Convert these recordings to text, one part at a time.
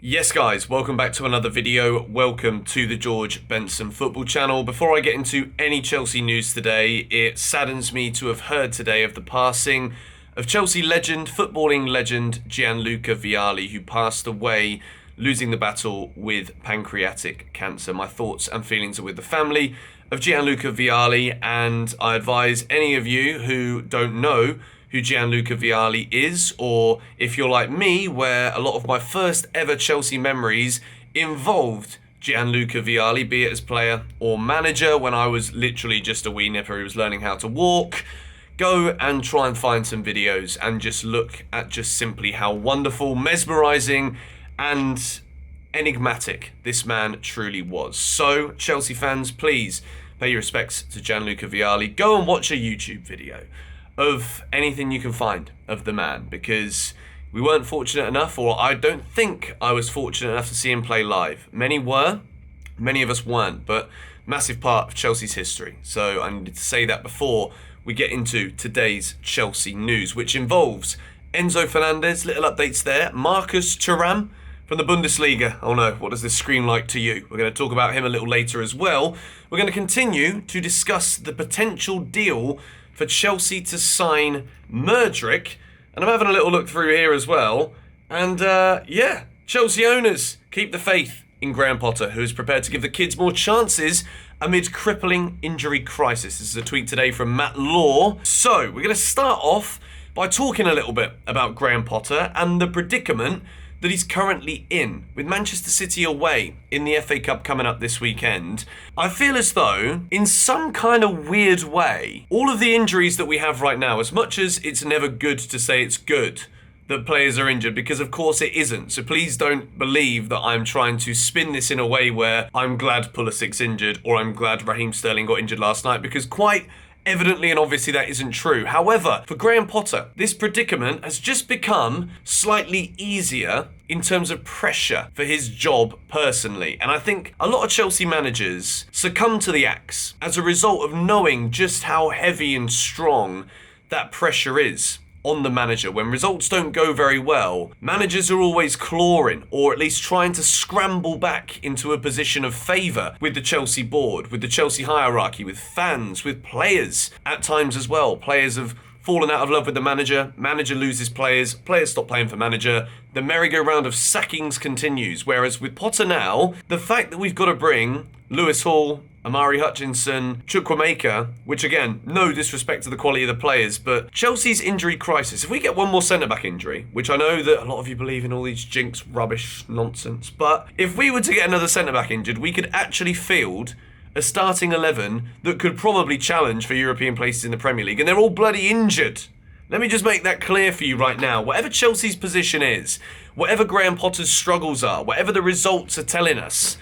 Yes guys, welcome back to another video. Welcome to the George Benson Football Channel. Before I get into any Chelsea news today, it saddens me to have heard today of the passing of Chelsea legend, footballing legend Gianluca Vialli, who passed away losing the battle with pancreatic cancer. My thoughts and feelings are with the family of Gianluca Vialli, and I advise any of you who don't know who Gianluca Vialli is, or if you're like me, where a lot of my first ever Chelsea memories involved Gianluca Vialli, be it as player or manager, when I was literally just a wee nipper who was learning how to walk, go and try and find some videos and just look at just simply how wonderful, mesmerising and enigmatic this man truly was. So, Chelsea fans, please pay your respects to Gianluca Vialli. Go and watch a YouTube video of anything you can find of the man, because we weren't fortunate enough, or I don't think I was fortunate enough to see him play live. Many were, many of us weren't, but massive part of Chelsea's history. So I need to say that before we get into today's Chelsea news, which involves Enzo Fernandez, little updates there, Marcus Thuram from the Bundesliga. Oh no, what does this scream like to you? We're going to talk about him a little later as well. We're going to continue to discuss the potential deal for Chelsea to sign Mudryk, and I'm having a little look through here as well, and yeah, Chelsea owners keep the faith in Graham Potter, who is prepared to give the kids more chances amid crippling injury crisis. This is a tweet today from Matt Law. So we're going to start off by talking a little bit about Graham Potter and the predicament that he's currently in, with Manchester City away in the FA Cup coming up this weekend. I feel as though, in some kind of weird way, all of the injuries that we have right now, as much as it's never good to say it's good that players are injured, because of course it isn't, so please don't believe that I'm trying to spin this in a way where I'm glad Pulisic's injured, or I'm glad Raheem Sterling got injured last night, because quite evidently and obviously that isn't true. However, for Graham Potter, this predicament has just become slightly easier in terms of pressure for his job personally. And I think a lot of Chelsea managers succumb to the axe as a result of knowing just how heavy and strong that pressure is on the manager. When results don't go very well, managers are always clawing, or at least trying to scramble back into a position of favour with the Chelsea board, with the Chelsea hierarchy, with fans, with players at times as well. Players have fallen out of love with the manager loses players stop playing for manager, the merry-go-round of sackings continues. Whereas with Potter now, the fact that we've got to bring Lewis Hall, Amari Hutchinson, Chukwuemeka, which again, no disrespect to the quality of the players, but Chelsea's injury crisis, if we get one more centre-back injury, which I know that a lot of you believe in all these jinx, rubbish, nonsense, but if we were to get another centre-back injured, we could actually field a starting 11 that could probably challenge for European places in the Premier League, and they're all bloody injured. Let me just make that clear for you right now. Whatever Chelsea's position is, whatever Graham Potter's struggles are, whatever the results are telling us,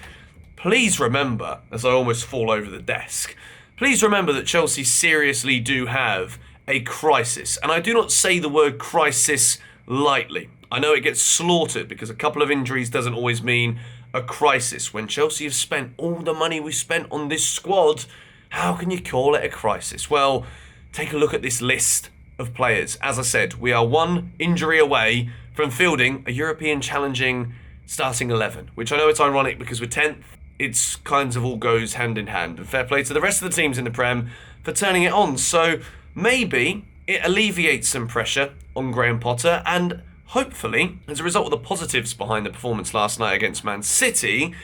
please remember, as I almost fall over the desk, please remember that Chelsea seriously do have a crisis. And I do not say the word crisis lightly. I know it gets slaughtered because a couple of injuries doesn't always mean a crisis. When Chelsea have spent all the money we spent on this squad, how can you call it a crisis? Well, take a look at this list of players. As I said, we are one injury away from fielding a European challenging starting 11, which I know it's ironic because we're 10th. It's kinds of all goes hand in hand. And fair play to the rest of the teams in the Prem for turning it on. So maybe it alleviates some pressure on Graham Potter, and hopefully, as a result of the positives behind the performance last night against Man City,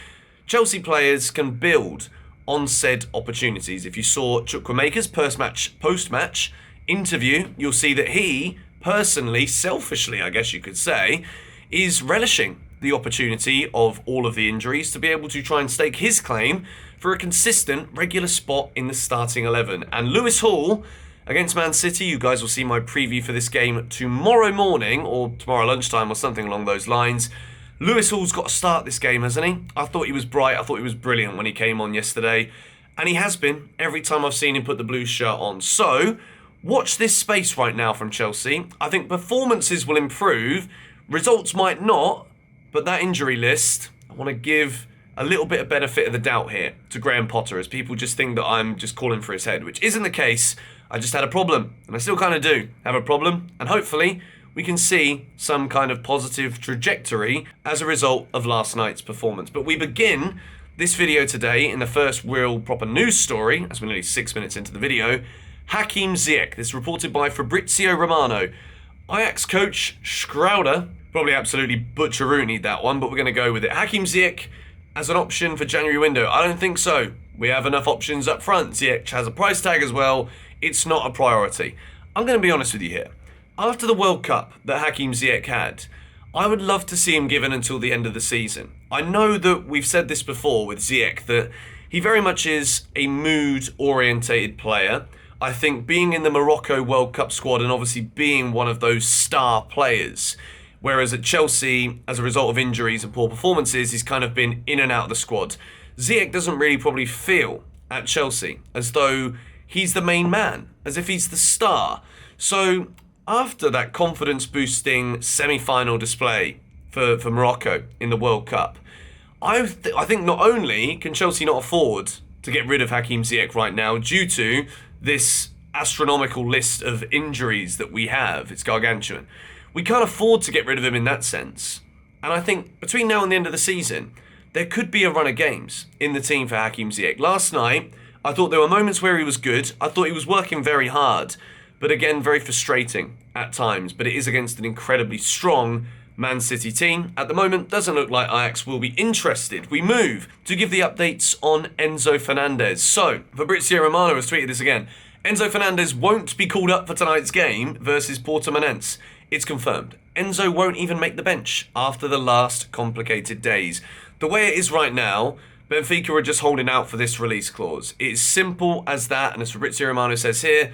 Chelsea players can build on said opportunities. If you saw Chukwuemeka's post-match interview, you'll see that he personally, selfishly, I guess you could say, is relishing the opportunity of all of the injuries to be able to try and stake his claim for a consistent, regular spot in the starting 11. And Lewis Hall against Man City, you guys will see my preview for this game tomorrow morning or tomorrow lunchtime or something along those lines. Lewis Hall's got to start this game, hasn't he? I thought he was bright. I thought he was brilliant when he came on yesterday. And he has been every time I've seen him put the blue shirt on. So, watch this space right now from Chelsea. I think performances will improve. Results might not. But that injury list, I want to give a little bit of benefit of the doubt here to Graham Potter, as people just think that I'm just calling for his head, which isn't the case. I just had a problem, and I still kind of do have a problem. And hopefully, we can see some kind of positive trajectory as a result of last night's performance. But we begin this video today in the first real proper news story, as we're nearly 6 minutes into the video. Hakim Ziyech, this is reported by Fabrizio Romano. Ajax coach Schreuder, probably absolutely butcheroonied that one, but we're going to go with it. Hakim Ziyech as an option for January window. I don't think so. We have enough options up front. Ziyech has a price tag as well. It's not a priority. I'm going to be honest with you here. After the World Cup that Hakim Ziyech had, I would love to see him given until the end of the season. I know that we've said this before with Ziyech, that he very much is a mood-orientated player. I think being in the Morocco World Cup squad and obviously being one of those star players, whereas at Chelsea, as a result of injuries and poor performances, he's kind of been in and out of the squad. Ziyech doesn't really probably feel at Chelsea as though he's the main man, as if he's the star. So after that confidence-boosting semi-final display for Morocco in the World Cup, I think not only can Chelsea not afford to get rid of Hakim Ziyech right now due to this astronomical list of injuries that we have, it's gargantuan. We can't afford to get rid of him in that sense. And I think between now and the end of the season, there could be a run of games in the team for Hakim Ziyech. Last night, I thought there were moments where he was good. I thought he was working very hard. But again, very frustrating at times. But it is against an incredibly strong Man City team. At the moment, doesn't look like Ajax will be interested. We move to give the updates on Enzo Fernandez. So, Fabrizio Romano has tweeted this again. Enzo Fernandez won't be called up for tonight's game versus Portimonense. It's confirmed. Enzo won't even make the bench after the last complicated days. The way it is right now, Benfica are just holding out for this release clause. It's simple as that, and as Fabrizio Romano says here,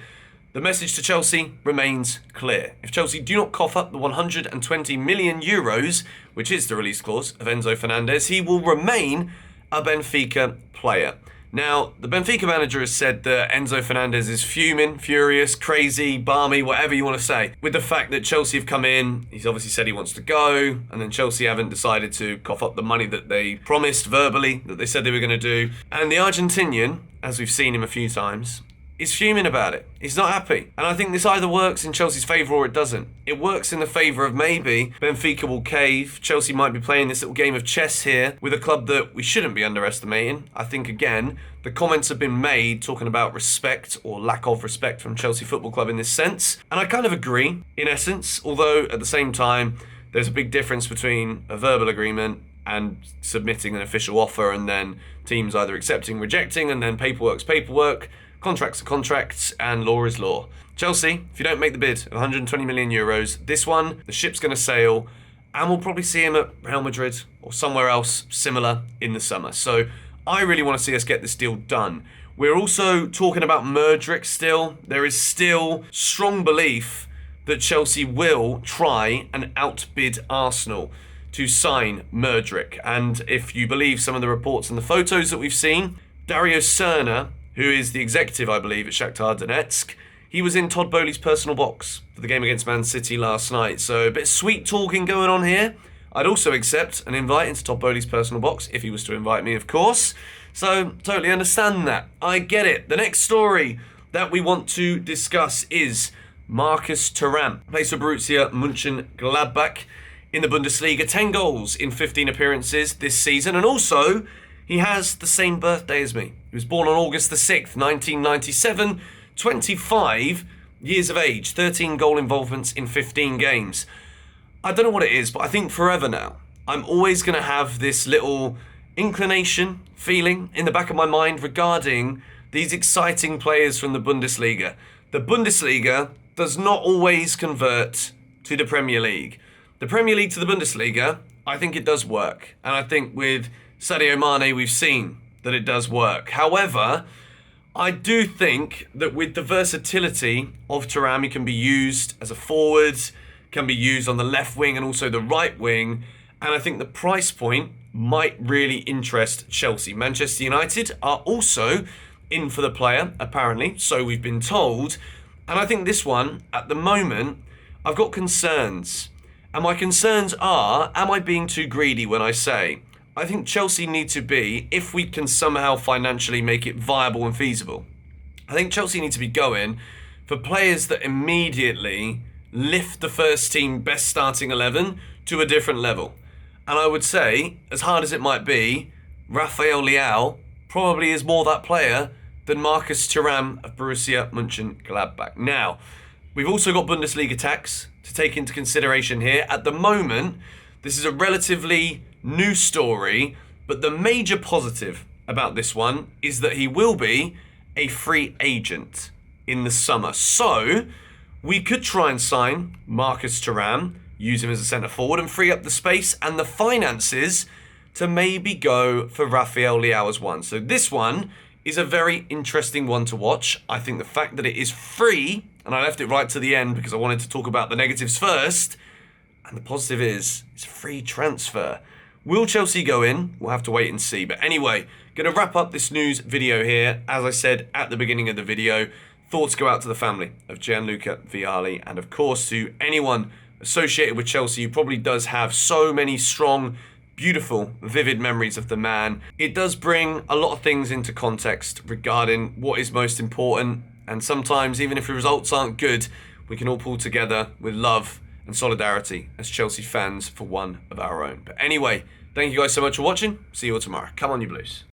the message to Chelsea remains clear. If Chelsea do not cough up the 120 million euros, which is the release clause of Enzo Fernandez, he will remain a Benfica player. Now, the Benfica manager has said that Enzo Fernandez is fuming, furious, crazy, balmy, whatever you want to say, with the fact that Chelsea have come in. He's obviously said he wants to go, and then Chelsea haven't decided to cough up the money that they promised verbally, that they said they were going to do. And the Argentinian, as we've seen him a few times, is fuming about it. He's not happy. And I think this either works in Chelsea's favour or it doesn't. It works in the favour of maybe Benfica will cave. Chelsea might be playing this little game of chess here with a club that we shouldn't be underestimating. I think, again, the comments have been made talking about respect or lack of respect from Chelsea Football Club in this sense. And I kind of agree, in essence, although at the same time, there's a big difference between a verbal agreement and submitting an official offer and then teams either accepting, rejecting, and then paperwork's paperwork. Contracts are contracts, and law is law. Chelsea, if you don't make the bid of 120 million euros, this one, the ship's going to sail, and we'll probably see him at Real Madrid or somewhere else similar in the summer. So I really want to see us get this deal done. We're also talking about Mudryk still. There is still strong belief that Chelsea will try and outbid Arsenal to sign Mudryk. And if you believe some of the reports and the photos that we've seen, Dario Serna, who is the executive, I believe, at Shakhtar Donetsk, he was in Todd Boehly's personal box for the game against Man City last night. So a bit of sweet talking going on here. I'd also accept an invite into Todd Boehly's personal box, if he was to invite me, of course. So totally understand that. I get it. The next story that we want to discuss is Marcus Thuram. Plays for Borussia Mönchengladbach in the Bundesliga. 10 goals in 15 appearances this season. And also, he has the same birthday as me. He was born on August the 6th, 1997, 25 years of age, 13 goal involvements in 15 games. I don't know what it is, but I think forever now, I'm always going to have this little inclination, feeling in the back of my mind regarding these exciting players from the Bundesliga. The Bundesliga does not always convert to the Premier League. The Premier League to the Bundesliga, I think it does work. And I think with Sadio Mane, we've seen that it does work. However, I do think that with the versatility of Thuram, he can be used as a forward, can be used on the left wing and also the right wing. And I think the price point might really interest Chelsea. Manchester United are also in for the player, apparently, so we've been told. And I think this one, at the moment, I've got concerns. And my concerns are, am I being too greedy when I say, I think Chelsea need to be, if we can somehow financially make it viable and feasible, I think Chelsea need to be going for players that immediately lift the first team best starting 11 to a different level. And I would say, as hard as it might be, Rafael Leao probably is more that player than Marcus Thuram of Borussia Mönchengladbach. Now, we've also got Bundesliga tax to take into consideration here. At the moment, this is a relatively new story, but the major positive about this one is that he will be a free agent in the summer. So, we could try and sign Marcus Thuram, use him as a centre forward and free up the space and the finances to maybe go for Rafael Leao as one. So this one is a very interesting one to watch. I think the fact that it is free, and I left it right to the end because I wanted to talk about the negatives first, and the positive is it's a free transfer. Will Chelsea go in? We'll have to wait and see. But anyway, going to wrap up this news video here. As I said at the beginning of the video, thoughts go out to the family of Gianluca Vialli, and of course to anyone associated with Chelsea who probably does have so many strong, beautiful, vivid memories of the man. It does bring a lot of things into context regarding what is most important, and sometimes even if the results aren't good, we can all pull together with love and solidarity as Chelsea fans for one of our own. But anyway, thank you guys so much for watching. See you all tomorrow. Come on, you Blues.